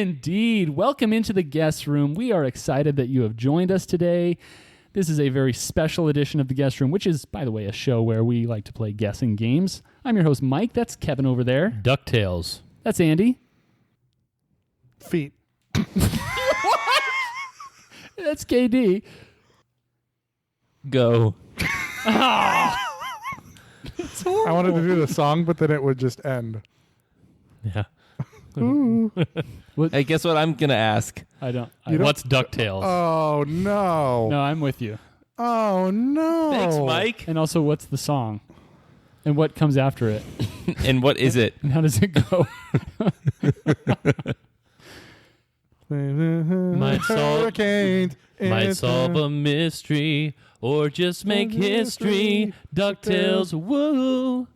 indeed. Welcome into the guest room. We are excited that you have joined us today. This is a very special edition of the guest room, which is, by the way, a show where we like to play guessing games. I'm your host, Mike. That's Kevin over there. DuckTales. That's Andy. Feet. That's KD. Go. I wanted to do the song, but then it would just end. Yeah. Ooh. Hey, guess what I'm going to ask? I don't. What's DuckTales? Oh, no. No, I'm with you. Oh, no. Thanks, Mike. And also, what's the song? And what comes after it? And what is it? And how does it go? Might solve- Hurricanes. Might solve a mystery or just make history. DuckTales, woo.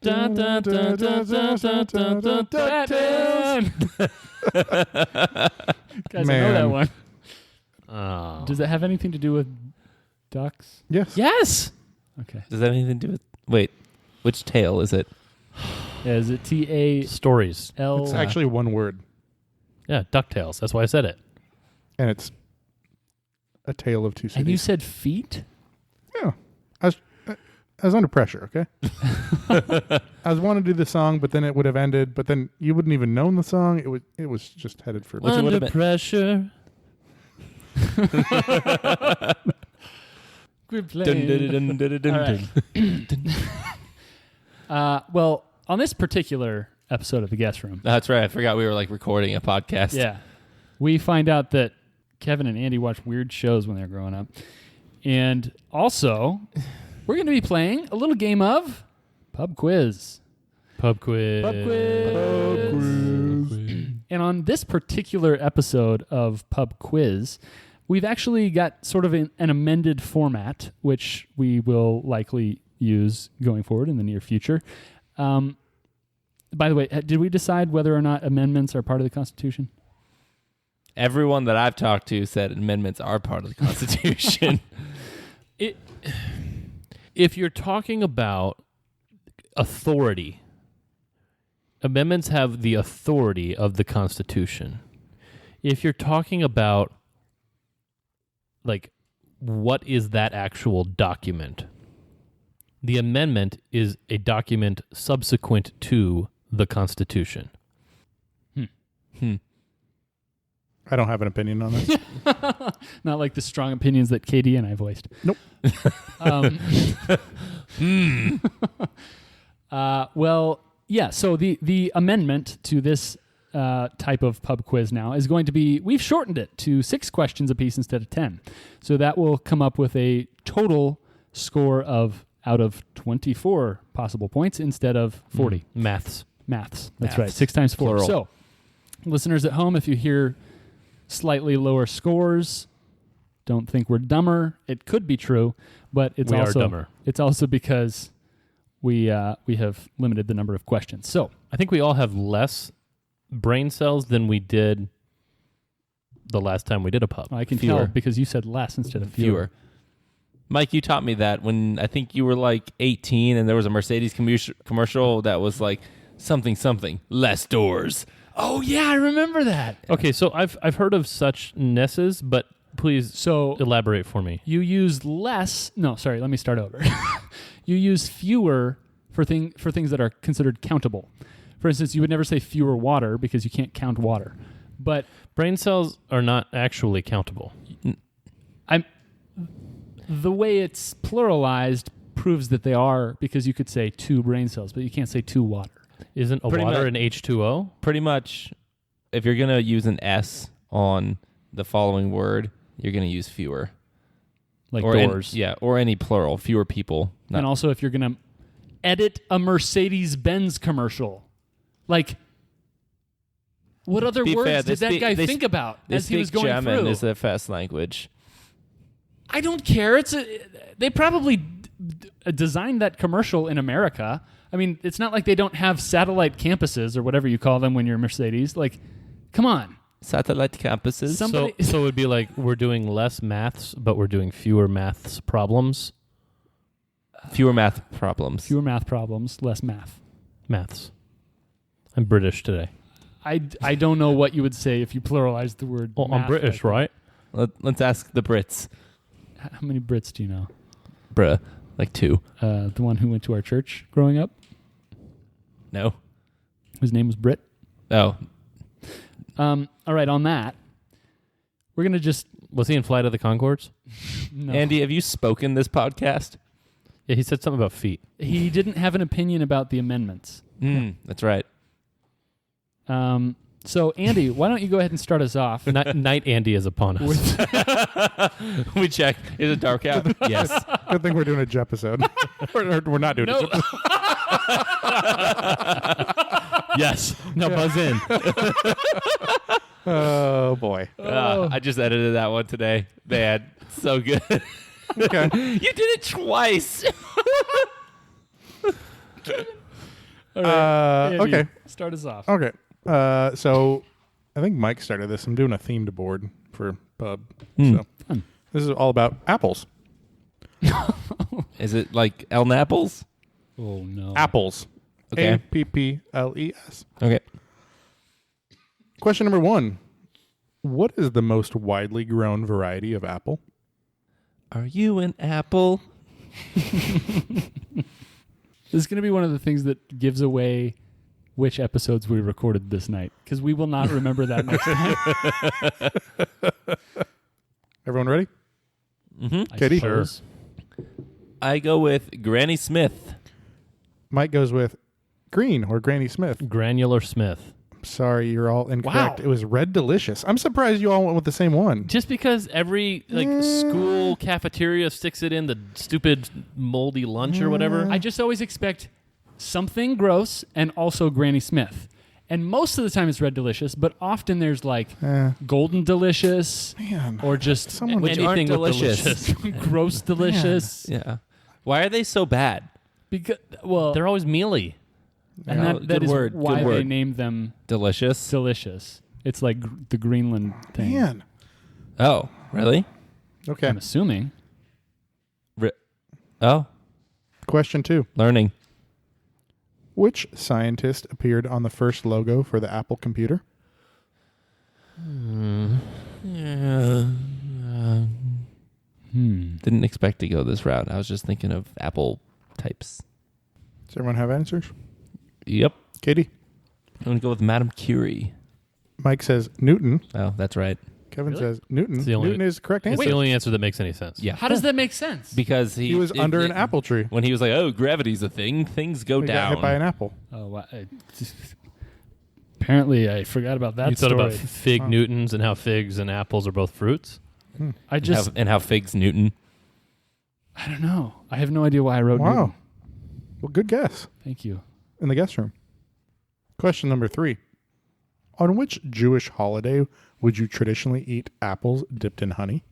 Dun, dun, dun, dun, dun, dun, dun, dun, DuckTales. Guys, I know that one. Oh. Does it have anything to do with ducks? Yes. Yes. Okay. Does that have anything to do with... Wait, which tale is it? Yeah, is it TAL? Stories. It's actually one word, Yeah, DuckTales. That's why I said it. and it's a tale of two cities. And you said feet? Yeah. I was under pressure, okay? I was wanting to do the song, but then it would have ended, but then you wouldn't even known the song. It was just headed for... Which All would have been pressure. Quit Dun, playing. dun, dun, dun, dun, All dun. right. Well, on this particular episode of The Guest Room, That's right. I forgot we were like recording a podcast. yeah, we find out that Kevin and Andy watched weird shows when they were growing up. And also, we're going to be playing a little game of Pub Quiz. Pub quiz. Pub quiz. And on this particular episode of Pub Quiz, we've actually got sort of an amended format, which we will likely use going forward in the near future. By the way, did we decide whether or not amendments are part of the Constitution? Everyone that I've talked to said amendments are part of the Constitution. If you're talking about authority, amendments have the authority of the Constitution. If you're talking about, like, what is that actual document? The amendment is a document subsequent to the Constitution. I don't have an opinion on this. Not like the strong opinions that KD and I voiced. Nope. Well, yeah, so the amendment to this type of pub quiz now is going to be, we've shortened it to 6 questions apiece instead of 10. So that will come up with a total score of out of 24 possible points instead of 40. Maths. Maths. That's Maths. right. 6 times 4. Plural. So, listeners at home, if you hear slightly lower scores, don't think we're dumber. It could be true, but it's We are also dumber. It's also because we have limited the number of questions. So, I think we all have less brain cells than we did the last time we did a pub. I can Fewer. tell because you said less instead of fewer. Fewer. Mike, you taught me that when I think you were like 18 and there was a Mercedes commercial that was like something, less doors. Oh yeah, I remember that. Okay, so I've heard of such nesses, but please So elaborate for me. you use less. No, sorry. Let me start over. You use fewer for things that are considered countable. For instance, you would never say fewer water because you can't count water. But Brain cells are not actually countable. the way it's pluralized proves that they are, because you could say 2 brain cells, but you can't say 2 water. Isn't a Pretty water much. an H2O? Pretty much, if you're going to use an S on the following word, you're going to use fewer. Like or doors. or any plural, fewer people. Not- And also if you're going to edit a Mercedes-Benz commercial, like, what other Be words fair, did that guy think about they as he was speak going German through? is their first language. I don't care. They probably designed that commercial in America. I mean, it's not like they don't have satellite campuses or whatever you call them when you're Mercedes. Like, come on. Satellite campuses. Somebody- So it would be like we're doing less maths, but we're doing fewer maths problems. Fewer math problems. Fewer math problems, less math. Maths. I'm British today. I don't know what you would say if you pluralized the word. Well, I'm math British, like right? Let's ask the Brits. that. How many Brits do you know? Bruh. Like 2. The one who went to our church growing up, No. whose name was Brit. Oh. All right, on that, we're gonna just Was he in Flight of the Conchords? no. Andy, have you spoken this podcast? Yeah, he said something about feet. He didn't have an opinion about the amendments. That's right. So Andy, why don't you go ahead and start us off? Night Andy is upon us. We check. Is it dark out? Yes. Good thing we're doing a J episode. We're not doing it. Yes. Now buzz in. Oh boy. I just edited that one today. Man, so good. Okay. You did it twice. Andy, Okay. start us off. Okay. So I think Mike started this. I'm doing a themed board for pub. So Fun. this is all about apples. Is it like El Naples? Oh no. Apples. Okay. Apples. Okay. Question number 1. What is the most widely grown variety of apple? Are you an apple? This is going to be one of the things that gives away which episodes we recorded this night, because we will not remember that next time. Everyone ready? I Katie? suppose. I go with Granny Smith. Mike goes with Green or Granny Smith. Granular Smith. Sorry, you're all incorrect. Wow. It was Red Delicious. I'm surprised you all went with the same one. Just because every school cafeteria sticks it in the stupid moldy lunch or whatever. I just always expect something gross and also Granny Smith. And most of the time it's Red Delicious, but often there's like Golden Delicious Man. or just Someone would- Which aren't anything with delicious. gross delicious. Yeah. Why are they so bad? Because well, They're always mealy. and Yeah, that good is word, why good they word. named them Delicious. delicious. It's like the Greenland thing. Man. Oh, really? Okay. I'm assuming. Oh, Question 2. learning. Which scientist appeared on the first logo for the Apple computer? Didn't expect to go this route. I was just thinking of Apple types. Does everyone have answers? Yep. Katie? I'm going to go with Madame Curie. Mike says Newton. Oh, that's right. Kevin Really? says Newton. the only- Newton is the correct It's answer. the only answer that makes any sense. Yeah. How does that make sense? Because He was under an apple tree. When he was like, oh, gravity's a thing, things go He got down. hit by an apple. Oh, apparently I forgot about that You thought story. about fig Newtons and how figs and apples are both fruits? I just and how figs Newton. I don't know. I have no idea why I wrote Wow. Newton. Well, good guess. Thank you. In the guest room. Question number 3. On which Jewish holiday would you traditionally eat apples dipped in honey?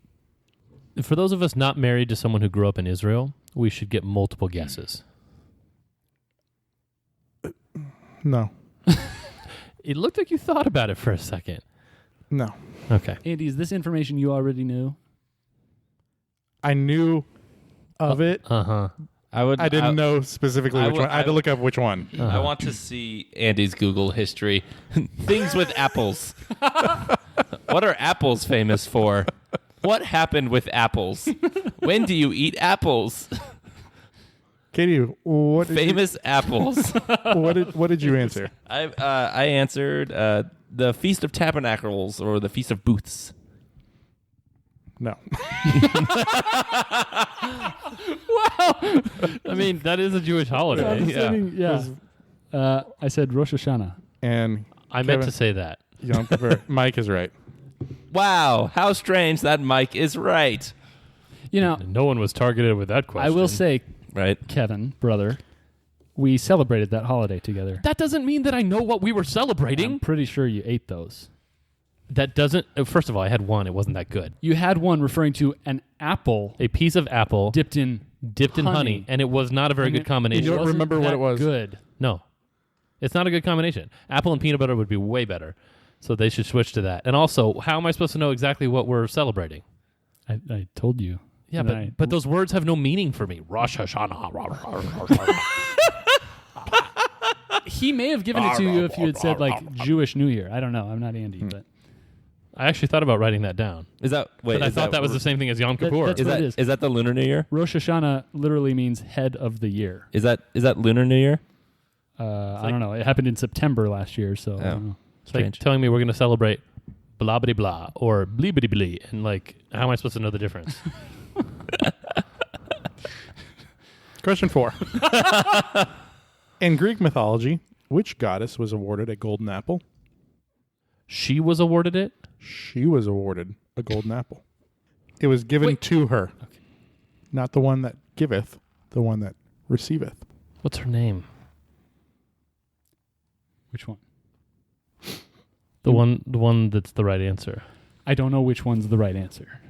For those of us not married to someone who grew up in Israel, we should get multiple guesses. No. It looked like you thought about it for a second. No. Okay. Andy, is this information you already knew? I knew of it. Uh-huh. I didn't know specifically I which would- one. I had to look up which one. I want to see Andy's Google history. Things with apples. What are apples famous for? What happened with apples? When do you eat apples? Katie, what did Famous apples. what did you answer? I answered the Feast of Tabernacles or the Feast of Booths. No. I mean, that is a Jewish holiday. I said Rosh Hashanah. And I meant Kevin- to say that. Yom Kippur. Mike is right. Wow, how strange that Mike is right. You know, No one was targeted with that question. I will say, Right? Kevin, brother, we celebrated that holiday together. that doesn't mean that I know what we were celebrating. I'm pretty sure you ate those. That doesn't. First of all, I had one. It wasn't that good. You had one referring to an apple A piece of apple dipped in in honey, and it was not a very And good combination. You don't wasn't remember what that it was. Good. No, it's not a good combination. Apple and peanut butter would be way better. So they should switch to that. And also, how am I supposed to know exactly what we're celebrating? I told you. Yeah, And but those words have no meaning for me. Rosh Hashanah. He may have given it to you if you had said like Jewish New Year. I don't know. I'm not Andy, but I actually thought about writing that down. Is that wait? But I thought that was the same thing as Yom Kippur. that's Is what that it is. is that the Lunar New Year? Rosh Hashanah literally means head of the year. Is that Lunar New Year? I don't know. It happened in September last year, so I don't know. It's like Strange. telling me we're going to celebrate blah blah blah or blee blee blee, and like, how am I supposed to know the difference? Question 4. In Greek mythology, which goddess was awarded a golden apple? She was awarded it. She was awarded a golden apple. It was given to her. Okay. Not the one that giveth, the one that receiveth. What's her name? Which one? The one that's the right answer. I don't know which one's the right answer.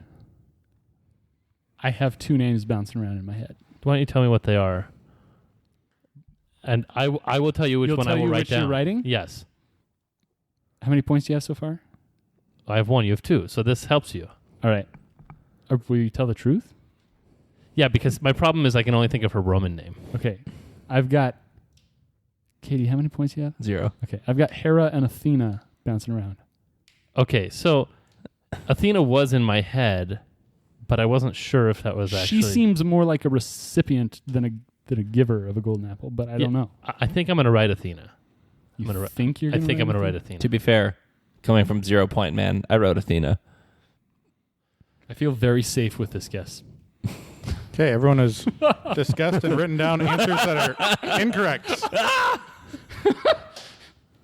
I have two names bouncing around in my head. Why don't you tell me what they are? And I will tell you which You'll one tell I will you write which you're down. writing? Yes. How many points do you have so far? I have 1, you have 2. So this helps you. All right. Or will you tell the truth? Yeah, because my problem is I can only think of her Roman name. Okay. I've got... Katie, how many points do you have? 0. Okay. I've got Hera and Athena bouncing around. Okay, so Athena was in my head, but I wasn't sure if that was actually... She seems more like a recipient than a giver of a golden apple, but I don't know. I think I'm going to write Athena. You I'm gonna think you're I gonna think I'm going to write Athena? Athena. To be fair, coming from 0 Point Man, I wrote Athena. I feel very safe with this guess. Okay, everyone has discussed and written down answers that are incorrect.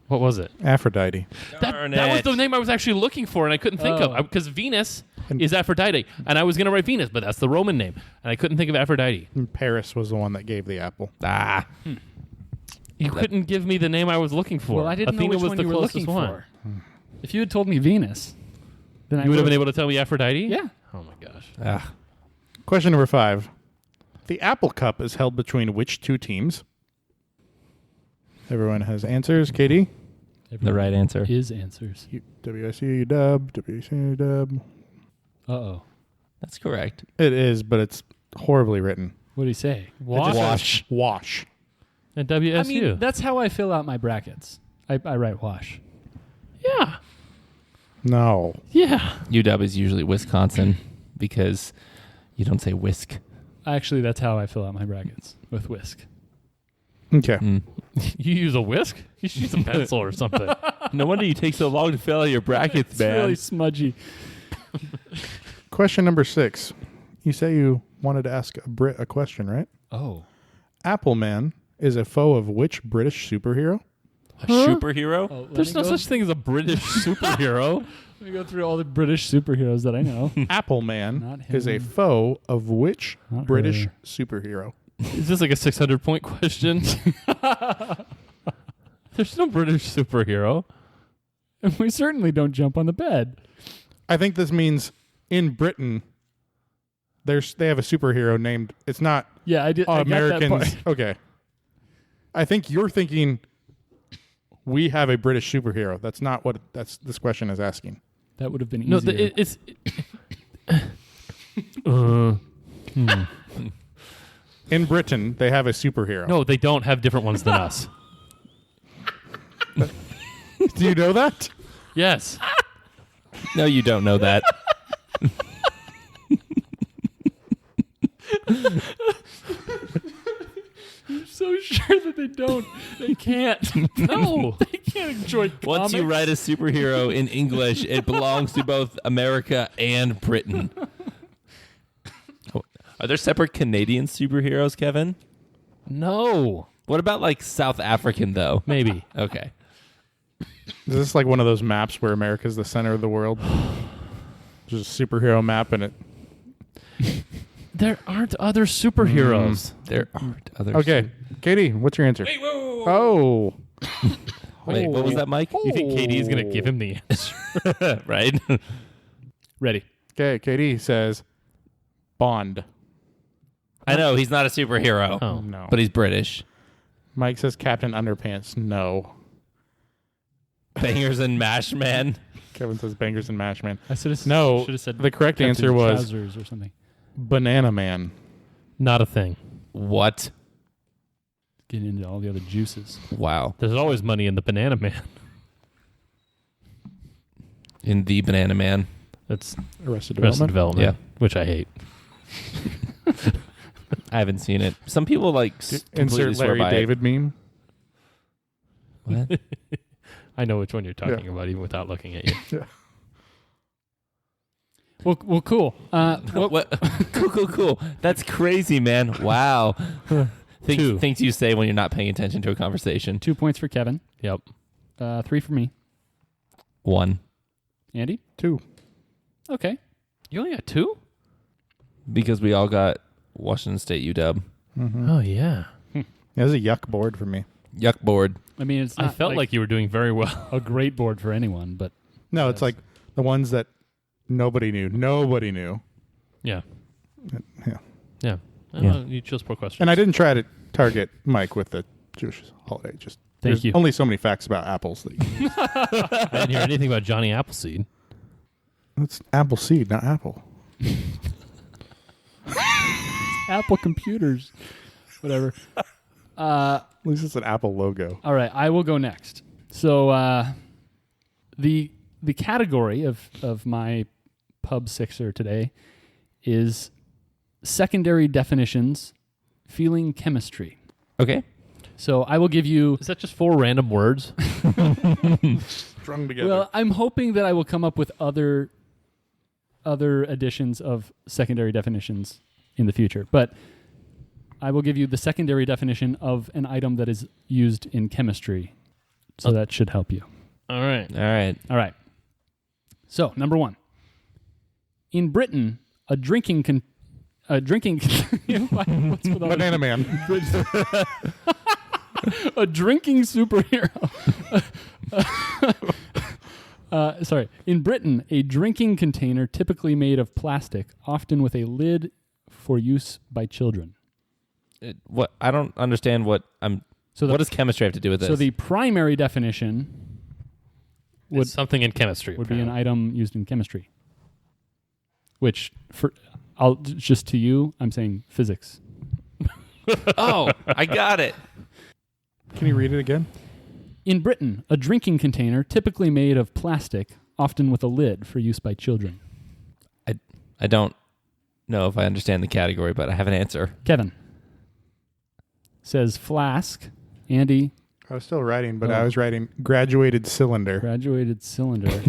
What was it? Aphrodite. That was the name I was actually looking for, and I couldn't think Oh. of because Venus And- is Aphrodite, and I was going to write Venus, but that's the Roman name, and I couldn't think of Aphrodite. And Paris was the one that gave the apple. Ah, You couldn't give me the name I was looking for. Well, I didn't Athena know which was one the you were closest looking one. for. If you had told me Venus, then I You would have been able to tell me Aphrodite? Yeah. Oh my gosh. ah. Question number 5. The Apple Cup is held between which two teams? Everyone has answers. Katie? The right answer. is answers. WSU, UW, WSU, UW. Uh-oh. That's correct. It is, but it's horribly written. What do you say? It just says wash. And WSU. I mean, that's how I fill out my brackets. I write wash. yeah. No. Yeah. UW is usually Wisconsin because you don't say whisk. Actually, that's how I fill out my brackets, with whisk. Okay. Mm. You use a whisk? You should use a pencil or something. No wonder you take so long to fill out your brackets, It's man. really smudgy. Question number 6. You say you wanted to ask a Brit a question, right? Oh. Apple Man is a foe of which British superhero? A superhero? Oh, There's no such thing as a British superhero. Let me go through all the British superheroes that I know. Apple Man Not is a him. foe of which Not British her. superhero? Is this like a 600-point question? There's no British superhero. And we certainly don't jump on the bed. I think this means in Britain, they have a superhero named. It's not Yeah, I did. I got that Americans. part. Okay. I think you're thinking we have a British superhero. That's not what this question is asking. That would have been easier. No, it's... hmm. In Britain, they have a superhero. No, they don't have different ones than us. Do you know that? Yes. No, you don't know that. I'm so sure that they don't. They can't. No. They can't enjoy Once you comics. write a superhero in English, it belongs to both America and Britain. Are there separate Canadian superheroes, Kevin? No. What about like South African though? Maybe. Okay. Is this like one of those maps where America's the center of the world? Just a superhero map and it. There aren't other superheroes. There aren't other. Okay, Katie, what's your answer? Oh, Wait, what was that, Mike? You think Katie is going to give him the answer? Right? Ready. okay. Katie says Bond. I know he's not a superhero, Oh. No. but he's British. Mike says Captain Underpants. No. Bangers and Mash Man. Kevin says Bangers and Mash Man. I should have No, Should have said the correct Captain answer was Trousers or something. Banana Man. Not a thing. What? Get into all the other juices. Wow. There's always money in the Banana Man. In The Banana Man. That's Arrested Arrested Development. Development, which I hate. I haven't seen it. Some people like completely Insert swear Larry by David meme. it. What? I know which one you're talking about, even without looking at you. Well, cool. What? Cool. That's crazy, man. Wow. Things you say when you're not paying attention to a conversation. 2 points for Kevin. Yep. 3 for me. 1. Andy? 2. Okay. You only got 2? Because we all got Washington State UW. Mm-hmm. Oh, yeah. That's a yuck board for me. Yuck board. I mean, it's I not felt like you were doing very well. a great board for anyone, but No, it's like the ones that nobody knew. Nobody knew. Yeah. Yeah. Yeah. Yeah. You chose poor questions. And I didn't try to target Mike with the Jewish holiday. Just Thank there's you. only so many facts about apples. That I didn't hear anything about Johnny Appleseed. it's apple seed, not apple. Apple computers, whatever. At least it's an Apple logo. All right, I will go next. So the category of my pub sixer today is secondary definitions, feeling chemistry. Okay. So I will give you. Is that just 4 random words? Strung together. Well, I'm hoping that I will come up with other editions of secondary definitions in the future, but I will give you the secondary definition of an item that is used in chemistry. So that should help you. All right. All right. All right. So, number 1. In Britain, a drinking what's with all Banana Man. a drinking superhero. Sorry. In Britain, a drinking container typically made of plastic, often with a lid for use by children. What? I don't understand what I'm. So What does chemistry have to do with this? So the primary definition would It's something in chemistry. would be an apparently. item used in chemistry. Which just to you, I'm saying physics. Oh, I got it. Can you read it again? In Britain, a drinking container typically made of plastic, often with a lid for use by children. I don't know if I understand the category, but I have an answer. Kevin says flask. Andy, I was still writing, but Oh. I was writing graduated cylinder. graduated cylinder.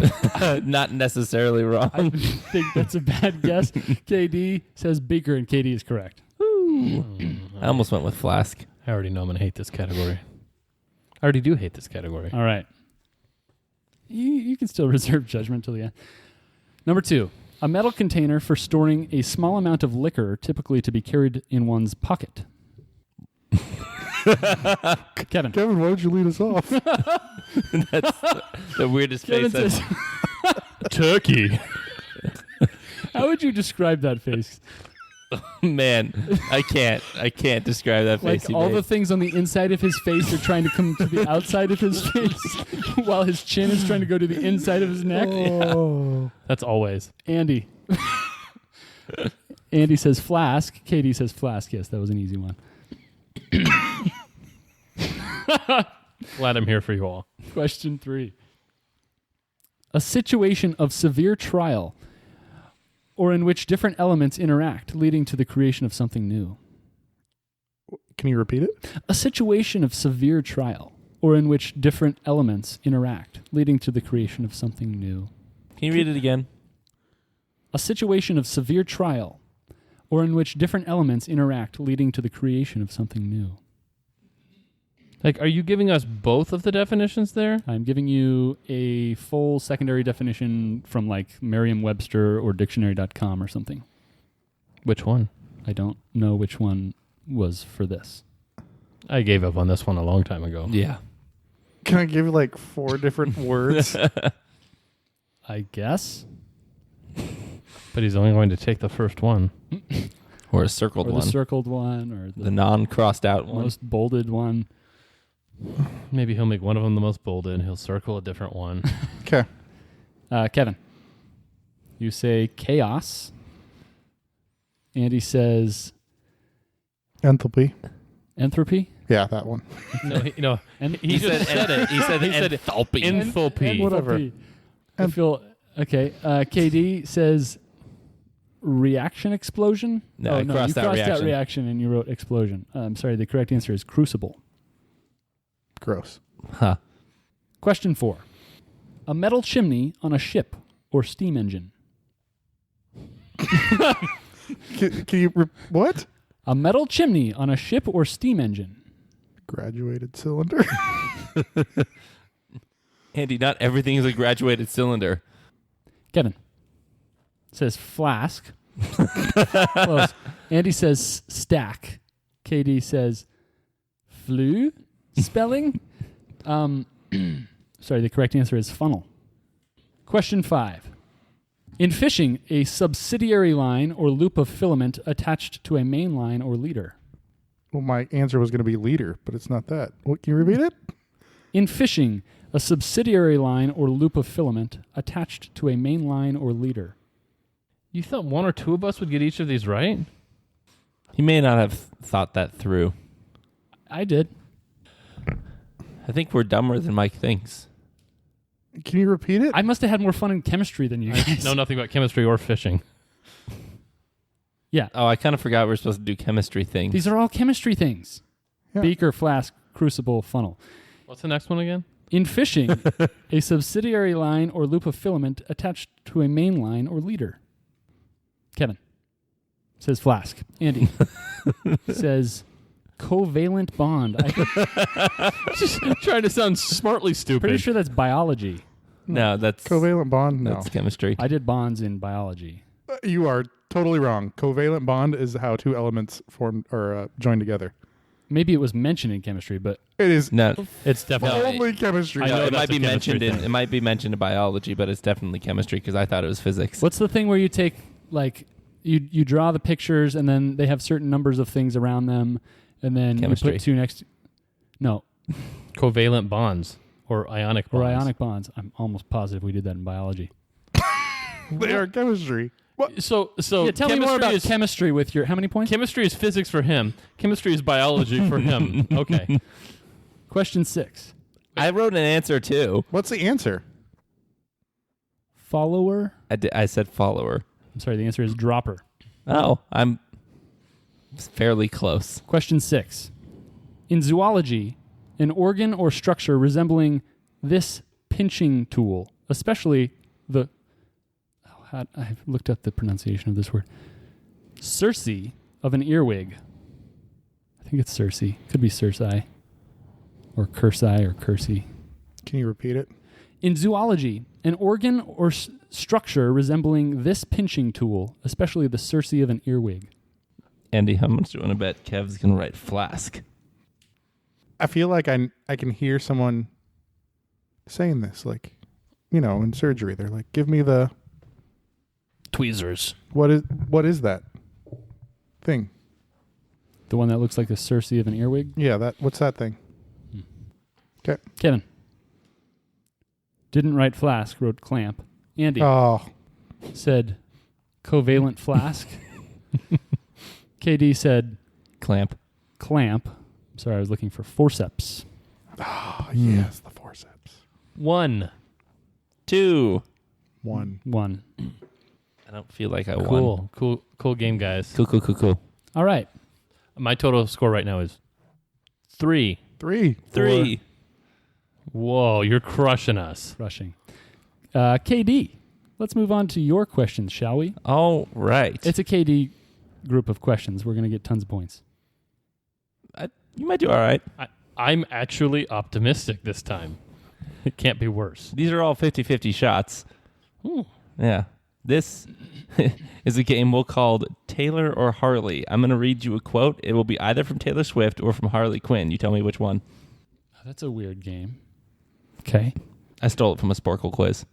Not necessarily wrong. I think that's a bad guess. KD says beaker, and KD is correct. I almost went with flask. I already know I'm going to hate this category. I already do hate this category. All right. You can still reserve judgment till the end. Number 2, a metal container for storing a small amount of liquor, typically to be carried in one's pocket. Kevin. Kevin, why don't you lead us off? That's the weirdest Kevin face. says, Turkey. how would you describe that face? Man, I can't describe that face. Like he all made. the things on the inside of his face are trying to come to the outside of his face, while his chin is trying to go to the inside of his neck. Oh. That's always. Andy. Andy says flask. Katie says flask. Yes, that was an easy one. Glad I'm here for you all. Question 3. A situation of severe trial, or in which different elements interact, leading to the creation of something new. Can you repeat it? A situation of severe trial, or in which different elements interact, leading to the creation of something new. Can you read it again? A situation of severe trial, or in which different elements interact, leading to the creation of something new. Like, are you giving us both of the definitions there? I'm giving you a full secondary definition from like Merriam-Webster or dictionary.com or something. Which one? I don't know which one was for this. I gave up on this one a long time ago. Yeah. Can I give you like 4 different words? I guess. But he's only going to take the first one. Or a circled Or the one. circled one, or The the non-crossed out one. most bolded one. Maybe he'll make one of them the most bolded and he'll circle a different one. Okay. Kevin, you say chaos. Andy says Enthalpy. entropy. Yeah, that one. No, And he just said it. He said enthalpy. Enthalpy. Whatever. I feel okay. KD says reaction explosion. No, I you crossed that crossed reaction. out reaction and you wrote explosion. I'm sorry. The correct answer is crucible. Gross. Huh. Question 4: a metal chimney on a ship or steam engine. Can you what? A metal chimney on a ship or steam engine. Graduated cylinder. Andy, not everything is a graduated cylinder. Kevin says flask. Close. Andy says stack. KD says flue spelling. Sorry, the correct answer is funnel. Question 5. In fishing, a subsidiary line or loop of filament attached to a main line or leader. Well, my answer was going to be leader, but it's not that. What, can you repeat it? In fishing, a subsidiary line or loop of filament attached to a main line or leader. You thought one or two of us would get each of these right? He may not have thought that through. I did. I think we're dumber than Mike thinks. Can you repeat it? I must have had more fun in chemistry than you I guys. know nothing about chemistry or fishing. Yeah. Oh, I kind of forgot we were supposed to do chemistry things. These are all chemistry things. Yeah. Beaker, flask, crucible, funnel. What's the next one again? In fishing, a subsidiary line or loop of filament attached to a main line or leader. Kevin says flask. Andy says covalent bond. Just trying to sound smartly stupid. Pretty sure that's biology. No, that's Covalent bond? No. That's chemistry. I did bonds in biology. You are totally wrong. Covalent bond is how two elements form or join together. Maybe it was mentioned in chemistry, but It is No, It's definitely. only chemistry. I know no, it that's might be a chemistry mentioned in thing. it might be mentioned in biology, but it's definitely chemistry because I thought it was physics. what's the thing where you take like you draw the pictures and then they have certain numbers of things around them and then Chemistry. you put two next no, Covalent bonds or ionic bonds. or ionic bonds. I'm almost positive we did that in biology. They are chemistry. So Yeah, tell me more chemistry about is, chemistry with your how many points? chemistry is physics for him. Chemistry is biology for him. Okay. Question 6. I wrote an answer too. What's the answer? Follower? I said follower. I'm sorry, the answer is dropper. Oh, I'm fairly close. Question 6. In zoology, an organ or structure resembling this pinching tool, especially the I've looked up the pronunciation of this word. Cerci of an earwig. I think it's Cerci. Could be Cerci. Or Cursi or Cursi. Can you repeat it? In zoology, an organ or structure resembling this pinching tool, especially the cerci of an earwig. Andy, how much do you want to bet Kev's gonna write flask? I feel like I can hear someone saying this, like, in surgery. They're like, give me the Tweezers. what is that thing? The one that looks like the cerci of an earwig. Yeah, what's that thing? Okay. Kevin. Didn't write flask, wrote clamp. Andy Oh, said covalent flask. KD said Clamp. clamp. Sorry, I was looking for forceps. yes, the forceps. 1. 2. 1. 1. I don't feel like I won. Cool game, guys. Cool. All right. My total score right now is 3. 3. 3. Whoa, you're crushing us. Rushing. KD, let's move on to your questions, shall we? All right. It's a KD group of questions. We're going to get tons of points. You might do all right. I'm actually optimistic this time. It can't be worse. These are all 50-50 shots. Ooh. Yeah. This is a game we'll call Taylor or Harley. I'm going to read you a quote. It will be either from Taylor Swift or from Harley Quinn. You tell me which one. That's a weird game. Okay. I stole it from a Sporkle quiz.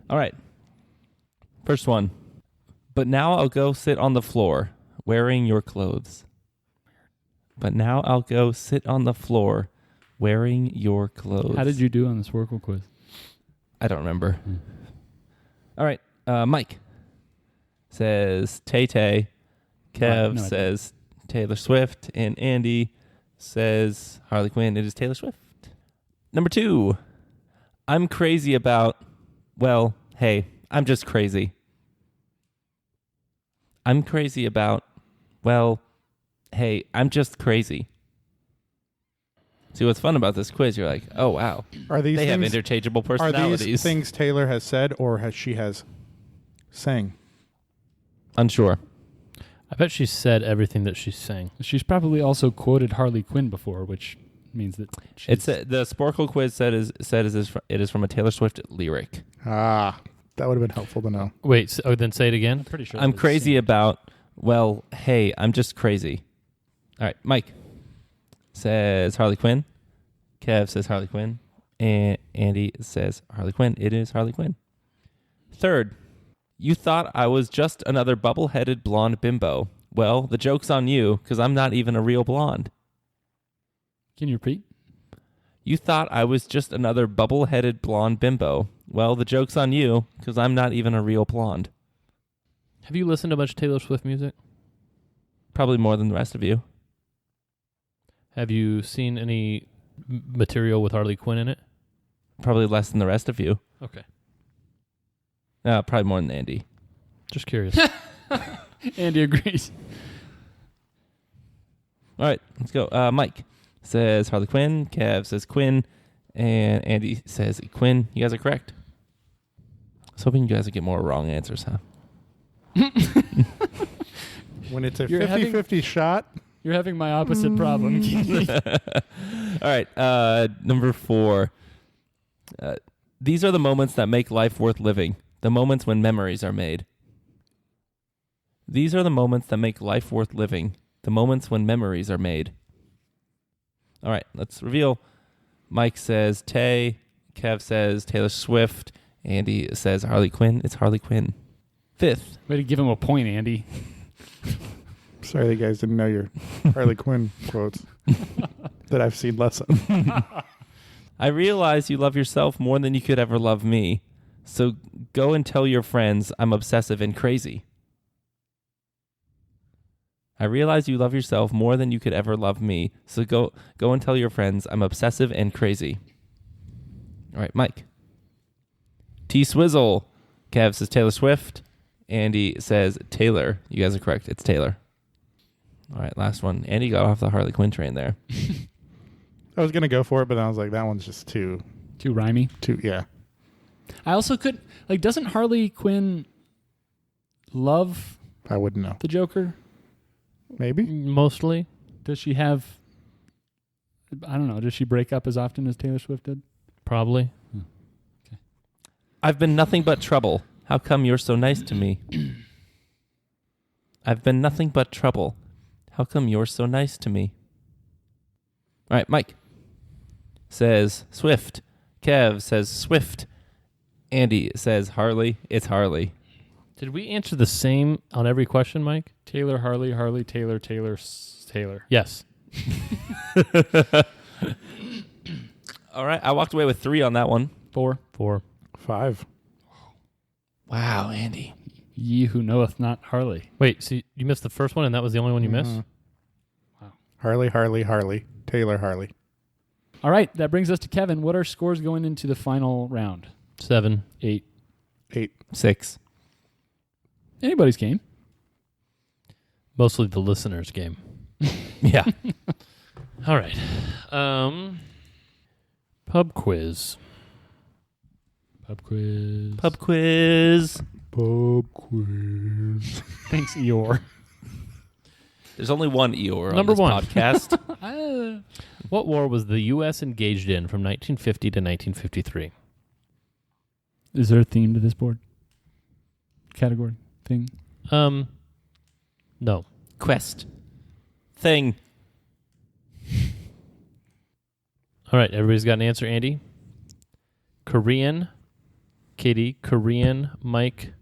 All right. First one. But now I'll go sit on the floor wearing your clothes. But now I'll go sit on the floor wearing your clothes. How did you do on the Sporkle quiz? I don't remember. All right. Mike says Tay-Tay. Kev No, I says Taylor Swift. And Andy says Harley Quinn. It is Taylor Swift. Number 2. I'm crazy about, well, hey, I'm just crazy. I'm crazy about, well, hey, I'm just crazy. See, what's fun about this quiz, you're like, oh, wow. Are these They have things, interchangeable are personalities. these things Taylor has said or has she has sang? Unsure. I bet she said everything that she's saying. She's probably also quoted Harley Quinn before, which means that she's... The Sporkle quiz it is from a Taylor Swift lyric. Ah, that would have been helpful to know. Wait, then say it again. pretty sure. I'm that's crazy the about, well, hey, I'm just crazy. All right, Mike says Harley Quinn. Kev says Harley Quinn. And Andy says Harley Quinn. It is Harley Quinn. Third, you thought I was just another bubble-headed blonde bimbo. Well, the joke's on you, because I'm not even a real blonde. Can you repeat? You thought I was just another bubble-headed blonde bimbo. Well, the joke's on you, because I'm not even a real blonde. Have you listened to much Taylor Swift music? Probably more than the rest of you. Have you seen any material with Harley Quinn in it? Probably less than the rest of you. Okay. Probably more than Andy. Just curious. Andy agrees. All right, let's go. Mike says Harley Quinn. Kev says Quinn. And Andy says Quinn. You guys are correct. I was hoping you guys would get more wrong answers, huh? When it's a You're 50-50 shot, You're having my opposite problem. All right, number 4. These are the moments that make life worth living. The moments when memories are made. These are the moments that make life worth living. The moments when memories are made. All right, let's reveal. Mike says Tay. Kev says Taylor Swift. Andy says Harley Quinn. It's Harley Quinn. 5th. Way to give him a point, Andy. sorry that you guys didn't know your Harley Quinn quotes that I've seen less of. I realize you love yourself more than you could ever love me. So go and tell your friends I'm obsessive and crazy. I realize you love yourself more than you could ever love me. So go and tell your friends I'm obsessive and crazy. All right, Mike. T Swizzle. Kev says Taylor Swift. Andy says Taylor. You guys are correct. It's Taylor. All right, last one. Andy got off the Harley Quinn train there. I was going to go for it, but I was like, that one's just too, Too rhymey. yeah. I also could, like, doesn't Harley Quinn love I wouldn't know. the Joker? Maybe? Mostly. Does she have, I don't know, does she break up as often as Taylor Swift did? Probably. I've been nothing but trouble. How come you're so nice to me? I've been nothing but trouble. How come you're so nice to me? All right, Mike says Swift. Kev says Swift. Andy says Harley. It's Harley. Did we answer the same on every question, Mike? Taylor, Harley, Harley, Taylor, Taylor, Taylor. Yes. All right, I walked away with 3 on that one. 4. 5. Wow, Andy. Ye who knoweth not Harley. Wait, so you missed the first one and that was the only one you missed? Harley, Harley, Harley. Taylor, Harley. All right, that brings us to Kevin. What are scores going into the final round? 7. 8. 8. 6. Anybody's game. Mostly the listener's game. Yeah. All right. Pub quiz. Pub quiz. Pub quiz. Pub quiz. Thanks, Eeyore. There's only one Eeyore on Number this 1. podcast. What war was the U.S. engaged in from 1950 to 1953? Is there a theme to this board? Category? Thing? No. Quest. Thing. All right, everybody's got an answer, Andy? Korean, Katie, Korean, Mike,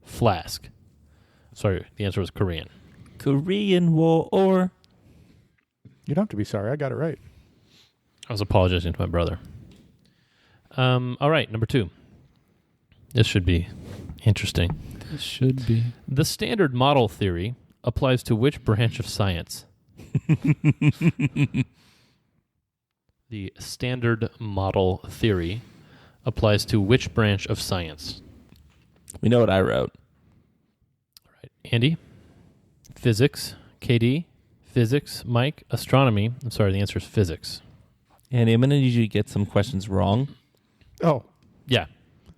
Flask. Sorry, the answer was Korean. Korean War. You don't have to be sorry. I got it right. I was apologizing to my brother. All right, number 2. This should be interesting. It should be. The standard model theory applies to which branch of science? The Standard Model theory applies to which branch of science? We know what I wrote. All right. Andy? Physics. KD? Physics. Mike? Astronomy. I'm sorry, the answer is physics. Andy, I'm going to need you to get some questions wrong. Oh, Yeah.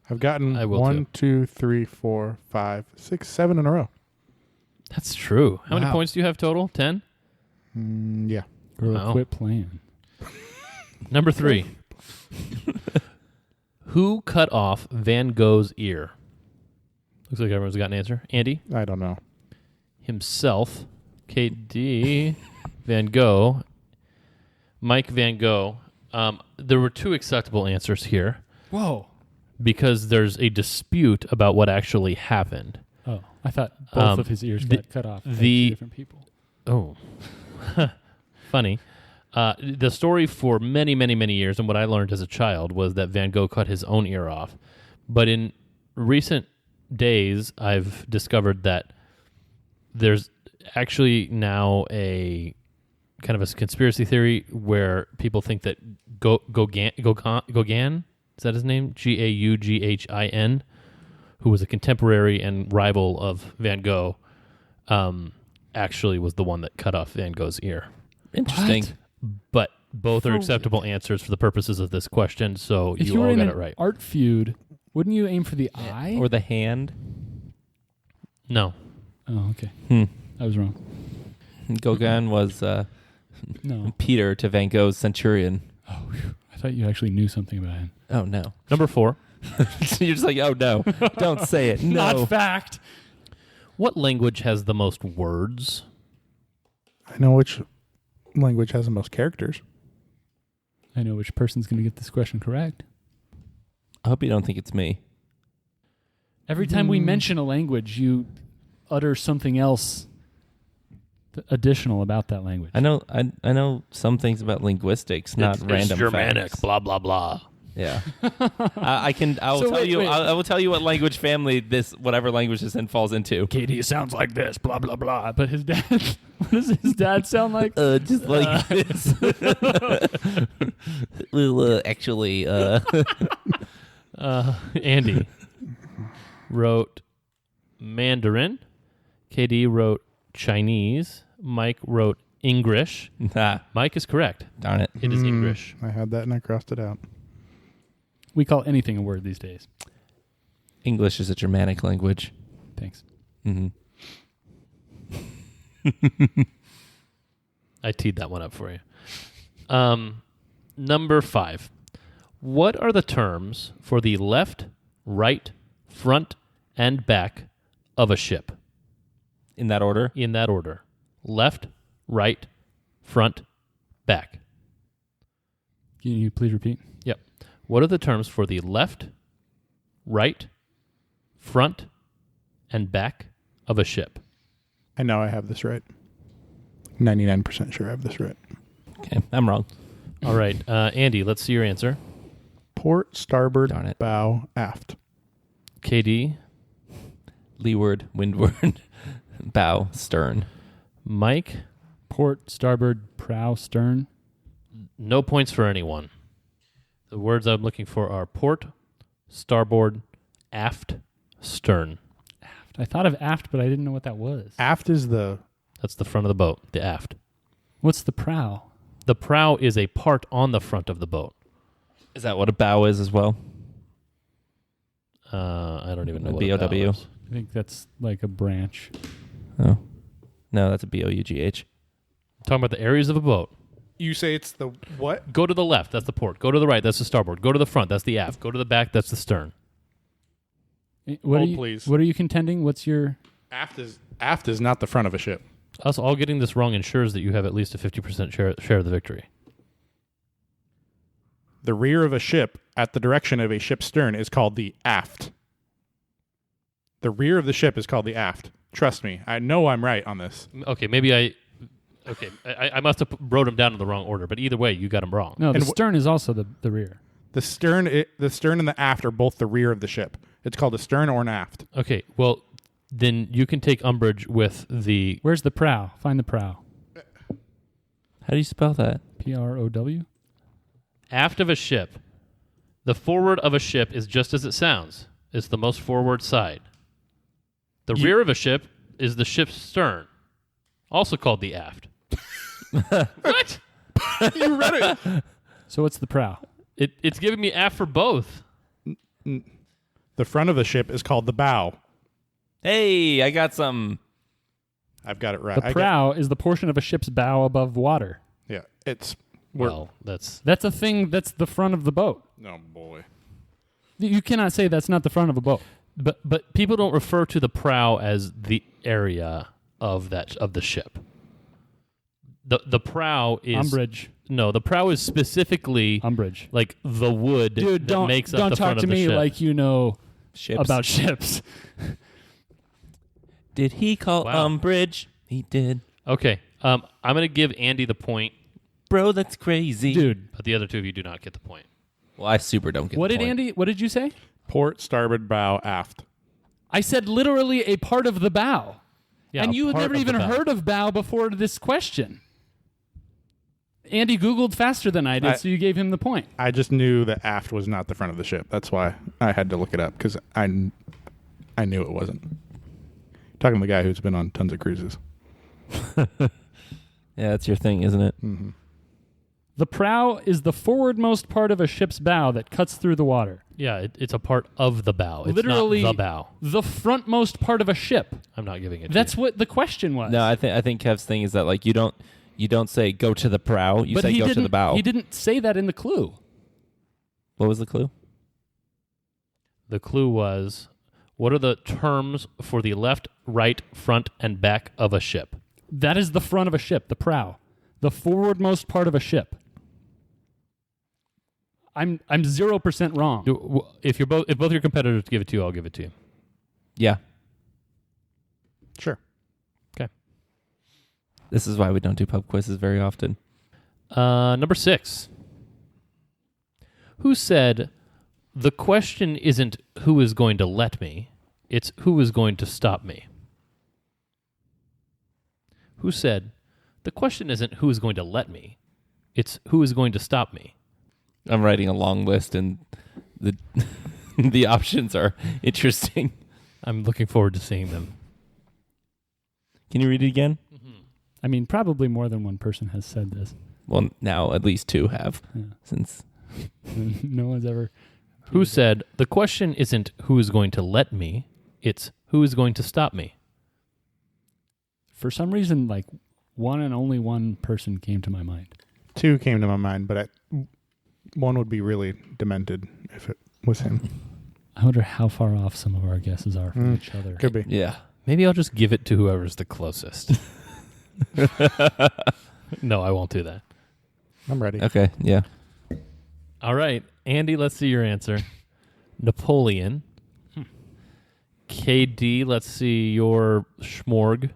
I've gotten I will 1, 2, 3, 4, 5, 6, 7 in a row. That's true. How many Wow. points do you have total? 10? Yeah. Girl, Wow. quit playing. Number 3. Who cut off Van Gogh's ear? Looks like everyone's got an answer. Andy? I don't know. Himself. KD. Van Gogh. Mike Van Gogh. There were 2 acceptable answers here Whoa. because there's a dispute about what actually happened. Oh, I thought both of his ears got cut off by 2 different people. Oh, funny. The story for many, many, many years, and what I learned as a child, was that Van Gogh cut his own ear off. But in recent days, I've discovered that there's actually now a kind of a conspiracy theory where people think that Gauguin, is that his name? Gaughin, who was a contemporary and rival of Van Gogh, actually was the one that cut off Van Gogh's ear. Interesting. What? But both are acceptable answers for the purposes of this question, so If you you were all in got an it right. art feud, wouldn't you aim for the eye? Or the hand. No. Oh, okay. I was wrong. Gauguin was No. Peter to Van Gogh's centurion. Oh, whew. I thought you actually knew something about him. Oh, no. Number 4. You're just like, oh, no. Don't say it. No. Not fact. What language has the most words? I know which language has the most characters. I know which person's going to get this question correct. I hope you don't think it's me. Every time we mention a language, you utter something else additional about that language. I know some things about linguistics, not random Germanic, facts. blah, blah, blah. Yeah. I will So tell wait, you. wait. I will tell you what language family this whatever language this in falls into. Katie sounds like this, blah, blah, blah. But his dad, what does his dad sound like? Just like this. Well, actually, Andy wrote Mandarin. KD wrote Chinese. Mike wrote English. nah, Mike is correct. darn it. It is English. I had that and I crossed it out. We call anything a word these days. English is a Germanic language. Thanks. Mm-hmm. I teed that one up for you. Number 5. What are the terms for the left, right, front, and back of a ship? In that order. In that order. Left, right, front, back. Can you please repeat? Yep. What are the terms for the left, right, front, and back of a ship? I know I have this right. 99% sure I have this right. Okay, I'm wrong. All right. Andy, let's see your answer. Port, starboard, Darn it. bow, aft. KD, Leeward, windward, bow, stern. Mike, Port, starboard, prow, stern. no points for anyone. The words I'm looking for are port, starboard, aft, stern. I thought of aft, but I didn't know what that was. Aft is the... That's the front of the boat, the aft. What's the prow? The prow is a part on the front of the boat. Is that what a bow is as well? I don't even know A what a bow BOW? is. I think that's like a branch. Oh. No, that's a BOUGH. Talking about the areas of a boat. You say it's the what? Go to the left, that's the port. Go to the right, that's the starboard. Go to the front, that's the aft. Go to the back, that's the stern. What Oh, are you, please. What are you contending? What's your... Aft is not the front of a ship. Us all getting this wrong ensures that you have at least a 50% share of the victory. The rear of a ship at the direction of a ship's stern is called the aft. The rear of the ship is called the aft. Trust me, I know I'm right on this. Okay, maybe I must have wrote them down in the wrong order, but either way, you got them wrong. No, the And stern is also the rear. The stern and the aft are both the rear of the ship. It's called a stern or an aft. Okay, well, then you can take umbrage with the... Where's the prow? Find the prow. How do you spell that? PROW. Aft of a ship. The forward of a ship is just as it sounds. It's the most forward side. The rear of a ship is the ship's stern, also called the aft. What? You read it. So what's the prow? It's giving me aft for both. The front of the ship is called the bow. Hey, I got some. I've got it right. The prow is the portion of a ship's bow above water. Yeah, it's. Well, that's That's a thing that's the front of the boat. Oh boy. You cannot say that's not the front of a boat. but people don't refer to the prow as the area of the ship. The prow is Umbrage. No, the prow is specifically Umbrage. like the wood Dude, that makes up don't the talk front to of the me ship. like you know Ships. about ships. Did he call Wow. Umbridge? He did. Okay, I'm gonna give Andy the point, Bro, that's crazy. Dude, but the other two of you do not get the point. Well, I super don't get what the did point. Andy? What did you say? Port, starboard, bow, aft. I said literally a part of the bow. Yeah, and a you had part never of even the bow. heard of bow before this question. Andy Googled faster than I did, so you gave him the point. I just knew that aft was not the front of the ship. That's why I had to look it up because I knew it wasn't. Talking to the guy who's been on tons of cruises. Yeah, that's your thing, isn't it? Mm-hmm. The prow is the forwardmost part of a ship's bow that cuts through the water. Yeah, it's a part of the bow. It's Literally not the bow. The frontmost part of a ship. I'm not giving it. That's to you. what the question was. No, I think Kev's thing is that like you don't say go to the prow. You but say he go didn't, to the bow. He didn't say that in the clue. What was the clue? The clue was, what are the terms for the left, right, front, and back of a ship? That is the front of a ship, the prow. The forwardmost part of a ship. I'm 0% wrong. If both your competitors give it to you, I'll give it to you. Yeah. Sure. Okay. This is why we don't do pub quizzes very often. Number 6. Who said, the question isn't who is going to let me, it's who is going to stop me? Who said, the question isn't who is going to let me, it's who is going to stop me? I'm writing a long list, and the the options are interesting. I'm looking forward to seeing them. Can you read it again? I mean, probably more than one person has said this. Well, now at least 2 have, Yeah. since No one's ever... Who said, the question isn't who is going to let me, it's who is going to stop me? For some reason, like, one and only one person came to my mind. 2 came to my mind, but one would be really demented if it was him. I wonder how far off some of our guesses are from each other. Could be. yeah. Maybe I'll just give it to whoever's the closest. No, I won't do that. I'm ready. Okay, yeah. All right, Andy, let's see your answer. Napoleon. KD, let's see your schmorg.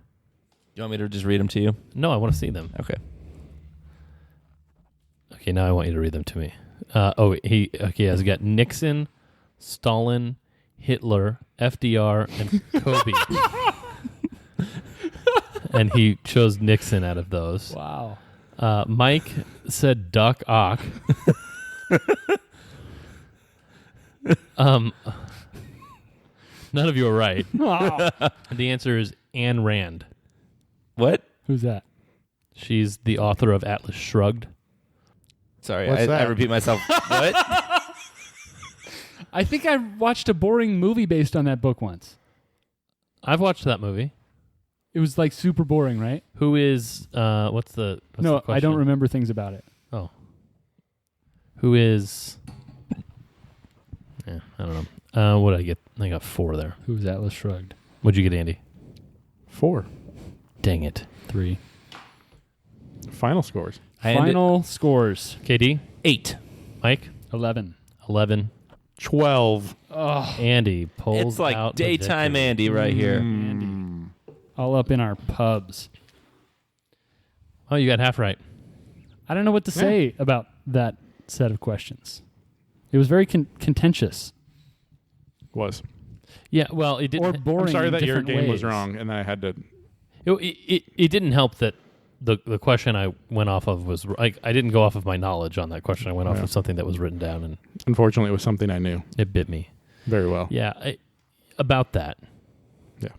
You want me to just read them to you? No, I want to see them. Okay. Okay, now I want you to read them to me. He has got Nixon, Stalin, Hitler, FDR, and Kobe. And he chose Nixon out of those. Wow. Mike said Doc Ock. None of you are right. The answer is Ayn Rand. What? Who's that? She's the author of Atlas Shrugged. Sorry, What's I that? repeat myself. What? I think I watched a boring movie based on that book once. I've watched that movie. It was like super boring, right? Who is what's the No, the I don't question? remember things about it. Oh. Who is I don't know. What did I get? I got 4 there. Who was Atlas Shrugged? What'd you get, Andy? 4. Dang it. 3. Final scores. Final scores. KD? 8. Mike? 11. 11. 12. Oh, Andy pulls It's like out the daytime victory. Andy right here. Andy. All up in our pubs. Oh, you got half right. I don't know what to say about that set of questions. It was very contentious Was. Yeah, well, it didn't. or boring. I'm sorry in that your different game was ways. wrong and then I had to. It didn't help that the question I went off of was like I didn't go off of my knowledge on that question. I went off Yeah. of something that was written down, and Unfortunately, it was something I knew it bit me. very well. Yeah, about that. Yeah.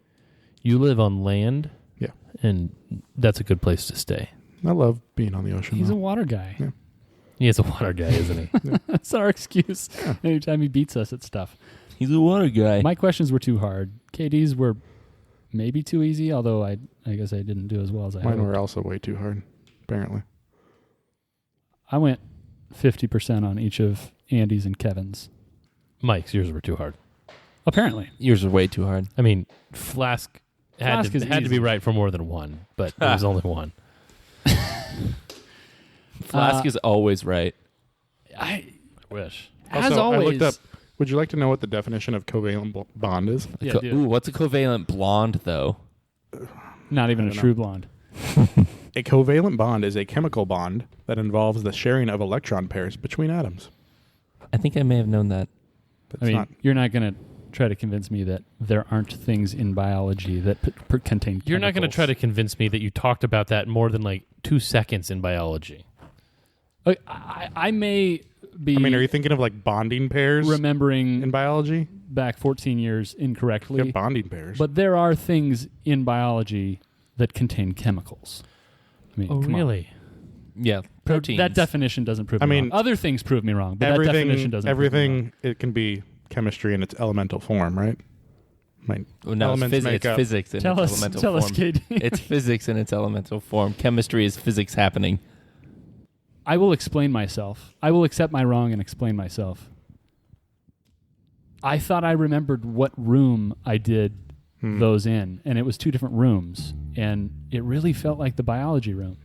You live on land. Yeah. And that's a good place to stay. I love being on the ocean. He's a though. water guy. Yeah. He is a water guy, isn't he? That's our excuse. Anytime he beats us at stuff. He's a water guy. My questions were too hard. KD's were maybe too easy, although I guess I didn't do as well as I Mine hoped. were also way too hard, apparently. I went 50% on each of Andy's and Kevin's. Mike's, yours were too hard. Apparently. Yours are way too hard. I mean, Flask had Flask is to be easy. right for more than one, but it was only one. Flask is always right. I Wish. as Also, always. I looked up. Would you like to know what the definition of covalent bond is? Yeah, dude. Ooh, what's a covalent blonde though? Not even I a don't true blonde. A covalent bond is a chemical bond that involves the sharing of electron pairs between atoms. I think I may have known that. That's I mean, not. you're not going to try to convince me that there aren't things in biology that contain You're not going to chemicals. try to convince me that you talked about that more than like 2 seconds in biology. I may be I mean, are you thinking of like bonding pairs remembering in biology? back 14 years incorrectly, Yeah, bonding pairs. but there are things in biology that contain chemicals. I mean, come on. really? Yeah, proteins. That definition doesn't prove I me mean, wrong. Other things prove me wrong, but that definition doesn't prove me wrong. everything. It can be chemistry in its elemental form, right? Like, Oh, no, it's, elements make it's up- physics in Tell its us, elemental tell form. us, KD. It's physics in its elemental form. Chemistry is physics happening. I will explain myself. I will accept my wrong and explain myself. I thought I remembered what room I did those in, and it was 2 different rooms, and it really felt like the biology room.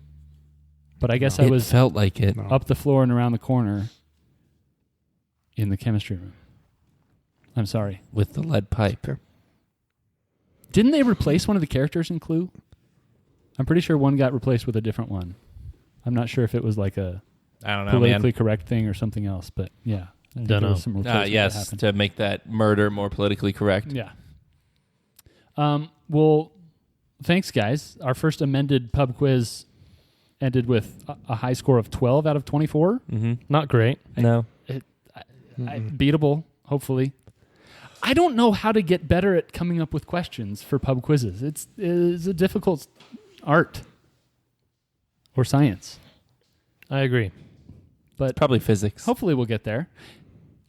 But I guess I It was felt like it. No. up the floor and around the corner in the chemistry room. I'm sorry. With the lead pipe. Didn't they replace one of the characters in Clue? I'm pretty sure one got replaced with a different one. I'm not sure if it was like a I don't know, politically man. correct thing or something else, but yeah. I think Dunno. there was some replacement that Yes, happened. to make that murder more politically correct. Yeah. Well, thanks, guys. Our first amended pub quiz ended with a high score of 12 out of 24. Mm-hmm. Not great. No. Beatable, hopefully. I don't know how to get better at coming up with questions for pub quizzes. It's a difficult art or science, I agree. but Probably physics. hopefully we'll get there.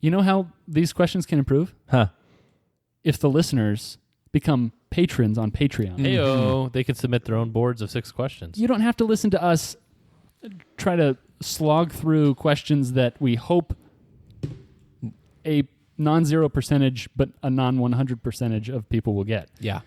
You know how these questions can improve? Huh. If the listeners become patrons on Patreon. Heyo, they can submit their own boards of 6 questions. You don't have to listen to us try to slog through questions that we hope a non-zero percentage but a non-100 percentage of people will get. Yeah.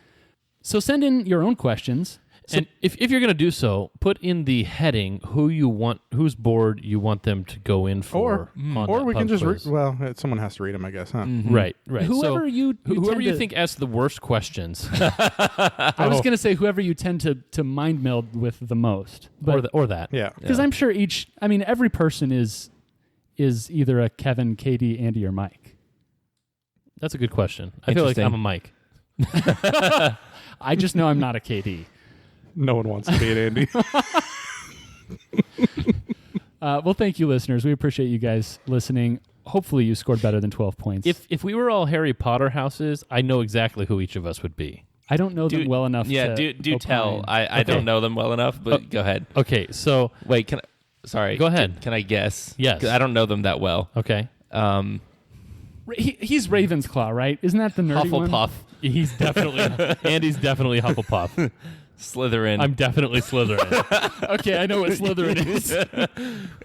So send in your own questions. And if you're going to do so, put in the heading whose board you want them to go in for. on or that we can pub just quiz. someone has to read them, I guess, huh? Mm-hmm. Right. Whoever So, you whoever tend you to- think asks the worst questions, I was going to say whoever you tend to mind meld with the most. or that. Yeah. Because I'm sure every person is either a Kevin, Katie, Andy, or Mike. That's a good question. I feel like Interesting. I'm a Mike. I just know I'm not a KD. No one wants to be an Andy. Well, thank you, listeners. We appreciate you guys listening. Hopefully you scored better than 12 points. If we were all Harry Potter houses, I know exactly who each of us would be. I don't know them well enough Yeah, to do tell. opine. I don't know them well enough, but go ahead. Okay, so Wait, can I... Sorry. Go ahead. Can I guess? Yes. 'Cause I don't know them that well. okay, He's Ravensclaw, right? Isn't that the nerdy one? Hufflepuff, he's definitely Andy's definitely Hufflepuff. Slytherin, I'm definitely Slytherin. Okay, I know what Slytherin is.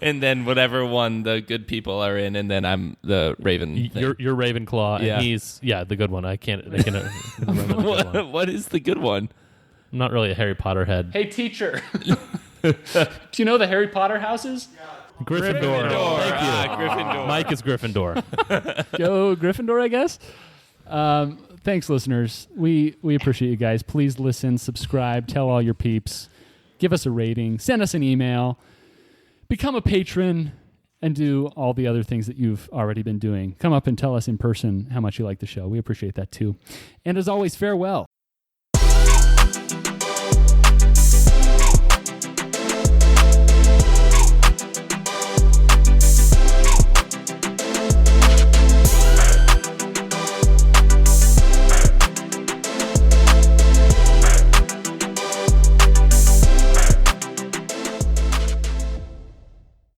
and then whatever one the good people are in, and then I'm the Raven. thing. You're Ravenclaw, Yeah. and he's the good one. I can't remember the good one. What is the good one? I'm not really a Harry Potter head. Hey, teacher. Do you know the Harry Potter houses? Gryffindor. Thank you. Gryffindor. Mike is Gryffindor. Go Gryffindor, I guess. Thanks, listeners. We appreciate you guys. Please listen, subscribe, tell all your peeps, give us a rating, send us an email, become a patron, and do all the other things that you've already been doing. Come up and tell us in person how much you like the show. We appreciate that too. And as always, farewell.